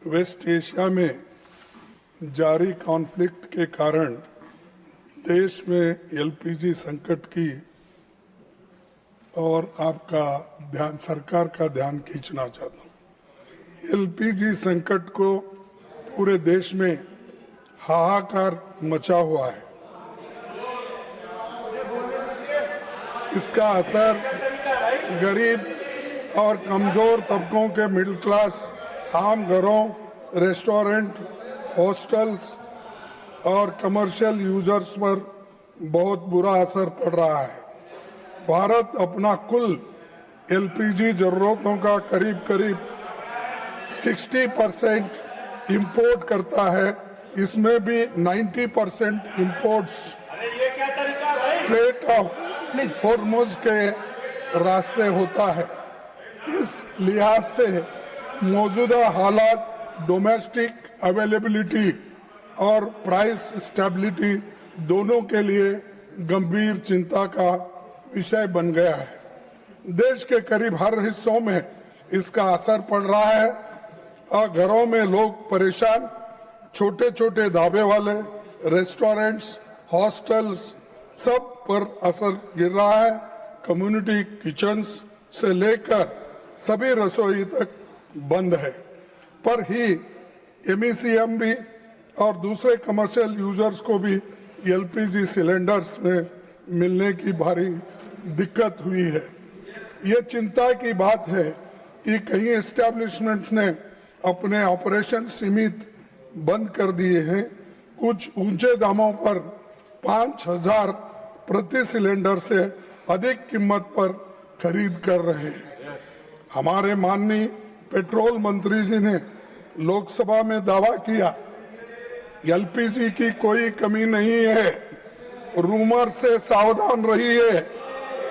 Waste Asia में जारी conflict के कारण देश में एलपीजी संकट की और आपका ध्यान, सरकार का ध्यान खींचना चाहता हूँ। एलपीजी संकट को पूरे देश में हाहाकार मचा हुआ है। इसका असर गरीब और कमजोर तबकों के मिडिल क्लास, आम घरों, रेस्टोरेंट, हॉस्टल्स और कमर्शियल यूजर्स पर बहुत बुरा असर पड़ रहा है। भारत अपना कुल एलपीजी जरूरतों का करीब 60% इंपोर्ट करता है। इसमें भी 90% इंपोर्ट्स स्ट्रेट ऑफ हॉर्मुज के रास्ते होता है। इस लिहाज से मौजूदा हालात डोमेस्टिक अवेलेबिलिटी और प्राइस स्टेबिलिटी दोनों के लिए गंभीर चिंता का विषय बन गया है। देश के करीब हर हिस्सों में इसका असर पड़ रहा है और घरों में लोग परेशान, छोटे छोटे ढाबे वाले, रेस्टोरेंट्स, हॉस्टल्स सब पर असर गिर रहा है। कम्युनिटी किचन्स से लेकर सभी रसोई तक बंद है। पर ही एमईसीएम भी और दूसरे कमर्शियल यूजर्स को भी एलपीजी सिलेंडर्स में मिलने की भारी दिक्कत हुई है। ये चिंता की बात है कि कई एस्टेब्लिशमेंट ने अपने ऑपरेशन सीमित बंद कर दिए हैं। कुछ ऊंचे दामों पर 5,000 प्रति सिलेंडर से अधिक कीमत पर खरीद कर रहे हैं। हमारे माननीय पेट्रोल मंत्री जी ने लोकसभा में दावा किया एलपीजी की कोई कमी नहीं है। रूमर से सावधान रहिए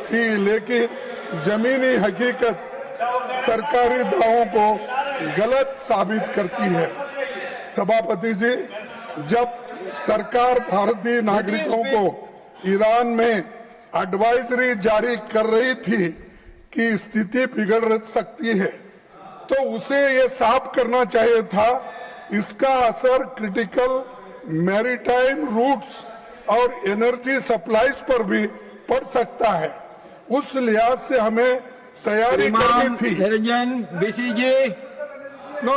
कि लेकिन जमीनी हकीकत सरकारी दावों को गलत साबित करती है। सभापति जी, जब सरकार भारतीय नागरिकों को ईरान में एडवाइजरी जारी कर रही थी कि स्थिति बिगड़ सकती है, तो उसे ये साफ करना चाहिए था इसका असर क्रिटिकल मैरीटाइम रूट्स और एनर्जी सप्लाईज पर भी पड़ सकता है। उस लिहाज से हमें तैयारी करनी थी। बीसीजी नो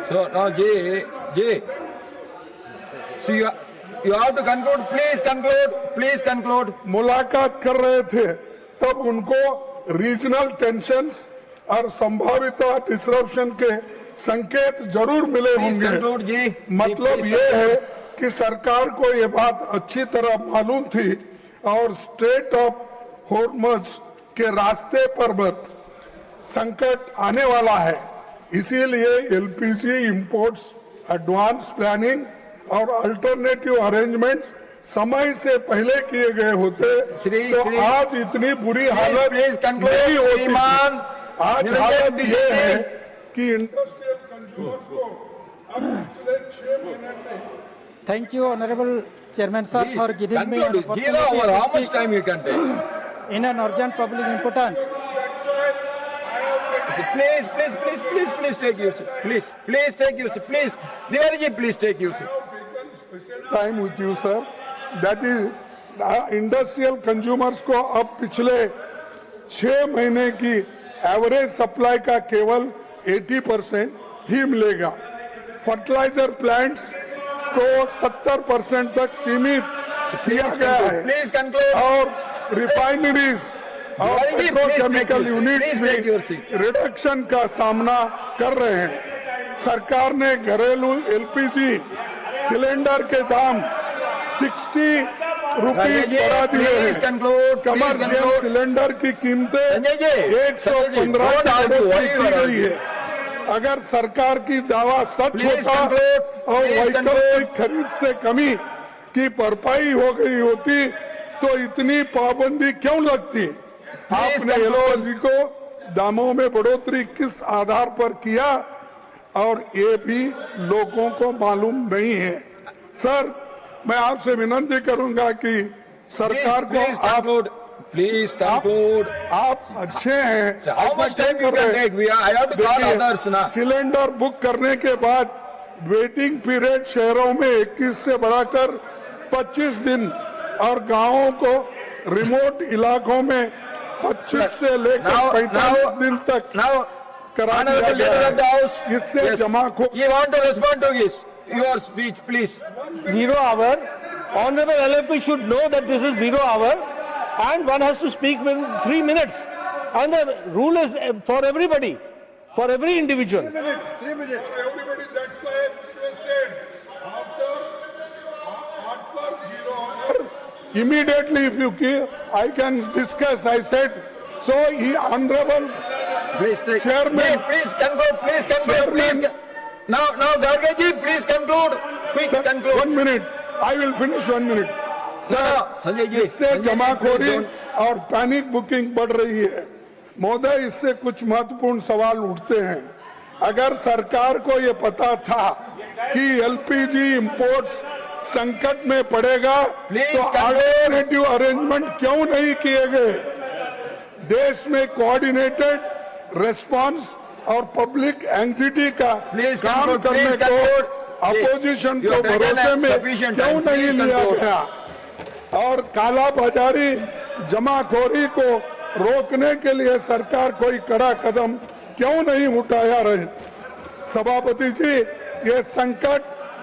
so no जी so you have to conclude, please conclude. मुलाकात कर रहे थे तब उनको रीजनल टेंशन्स और संभावित डिसरप्शन के संकेत जरूर मिले होंगे। मतलब ये है कि सरकार को ये बात अच्छी तरह मालूम थी और स्ट्रेट ऑफ हॉर्मुज के रास्ते पर संकट आने वाला है। इसीलिए एलपीजी इंपोर्ट्स, एडवांस प्लानिंग और अल्टरनेटिव अरेंजमेंट्स समय से पहले किए गए होते तो आज इतनी बुरी हालत नहीं होती। आज हालत ये है कि इंडस्ट्रियल कंज्यूमर्स को अब पिछले 6 महीने से। Thank you, Honorable Chairman Sir, for giving me an opportunity How much time you can take? In an urgent public importance. Please take your seat. Please take your seat. Please, Tiwari ji, please take your seat. Time with you, sir. That is, industrial consumers को अब पिछले 6 महीने की average supply का केवल 80% ही मिलेगा। Fertiliser plants को 70% तक सीमित किया गया है और रिफाइनरीज और पेट्रोकेमिकल यूनिट्स भी रिडक्शन का सामना कर रहे हैं। सरकार ने घरेलू एलपीजी सिलेंडर के दाम 60 रुपीज बढ़ा दिए हैं। कमर्शियल सिलेंडर की कीमतें 115 की गई है। अगर सरकार की दावा सच होता और वैकल्पिक खरीद से कमी की भरपाई हो गई होती तो इतनी पाबंदी क्यों लगती? आपने एलपीजी को दामों में बढ़ोतरी किस आधार पर किया और ये भी लोगों को मालूम नहीं है। सर, मैं आपसे विनती करूंगा कि सरकार को आप Please conclude. आप अच्छे हैं, So how ऐसा much क्यों time you कर रहे can हैं? take? I have to call others now. Cylinder book करने के बाद वेटिंग पीरियड शहरों में 21 से बढ़ाकर 25 दिन और गांवों को रिमोट इलाकों में 25 से लेकर 45 दिन तक Now, करा दिया Honorable गया Leader of the है। House. इससे Yes. जमाखोर You want to respond to this? Your speech, please. 0 hour. Honorable LLP should know that this is 0 hour and one has to speak within 3 minutes. And the rule is for everybody, for every individual. 3 minutes. Everybody, that's why I requested after 0 hour, immediately if you give, I can discuss. I said, so he honorable Please take. Chairman. Please conclude. Please conclude. Please. Chairman. Now, Garge ji, please conclude. Quick Sir, conclude. 1 minute. I will finish 1 minute. Sanjay ji. इससे Sanjay ji, जमाखोरी please don't. और panic booking बढ़ रही है। महोदय, इससे कुछ महत्वपूर्ण सवाल उठते हैं। अगर सरकार को ये पता था कि एलपीजी इंपोर्ट्स संकट में पड़ेगा Please तो conclude. अल्टरनेटिव अरेंजमेंट क्यों नहीं किए गए? देश में कोऑर्डिनेटेड रेस्पॉन्स और पब्लिक एंग्जाइटी का Please काम conclude, करने please को conclude. अपोजिशन You को have taken भरोसे में sufficient क्यों time. नहीं Please लिया conclude. गया? और काला बाजारी जमाखोरी को रोकने के लिए सरकार कोई कड़ा कदम क्यों नहीं उठाया रहे? सभापति जी, ये संकट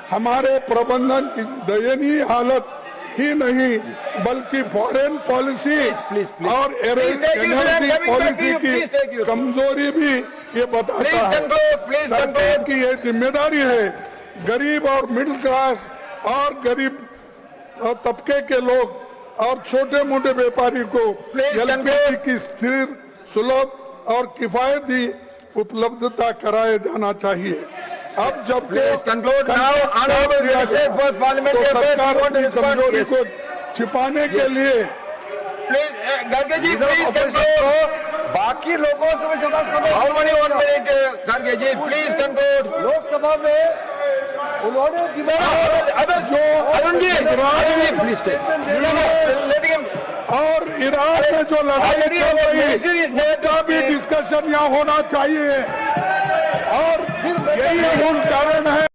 हमारे प्रबंधन की दयनीय हालत ही नहीं बल्कि फॉरेन पॉलिसी Please, please. और Please take you, energy sir. Coming back to policy you. Please take की you, sir. कमजोरी भी ये बताता Please है। conclude. Please सरकार conclude. की ये जिम्मेदारी है गरीब और मिडिल क्लास और गरीब तबके के लोग और छोटे मोटे व्यापारी को Please एलपीजी की स्थिर, सुलभ और किफायती उपलब्धता कराया जाना चाहिए। अब जब Please conclude. Now, Honorable Minister for Parliamentary तो Affairs, सरकार you want to की respond? कमजोरी Yes. को छिपाने के लिए Please, Garge ji, please conclude. बाकी लोगों से भी ज्यादा समय How many 1 minute, Garge ji? Please conclude. Lok Sabha में उन्होंने Others, Arun ji, please take. Let him. और ईरान में जो लड़ाई चल रही है उसका भी डिस्कशन यहाँ होना चाहिए और यही मूल कारण है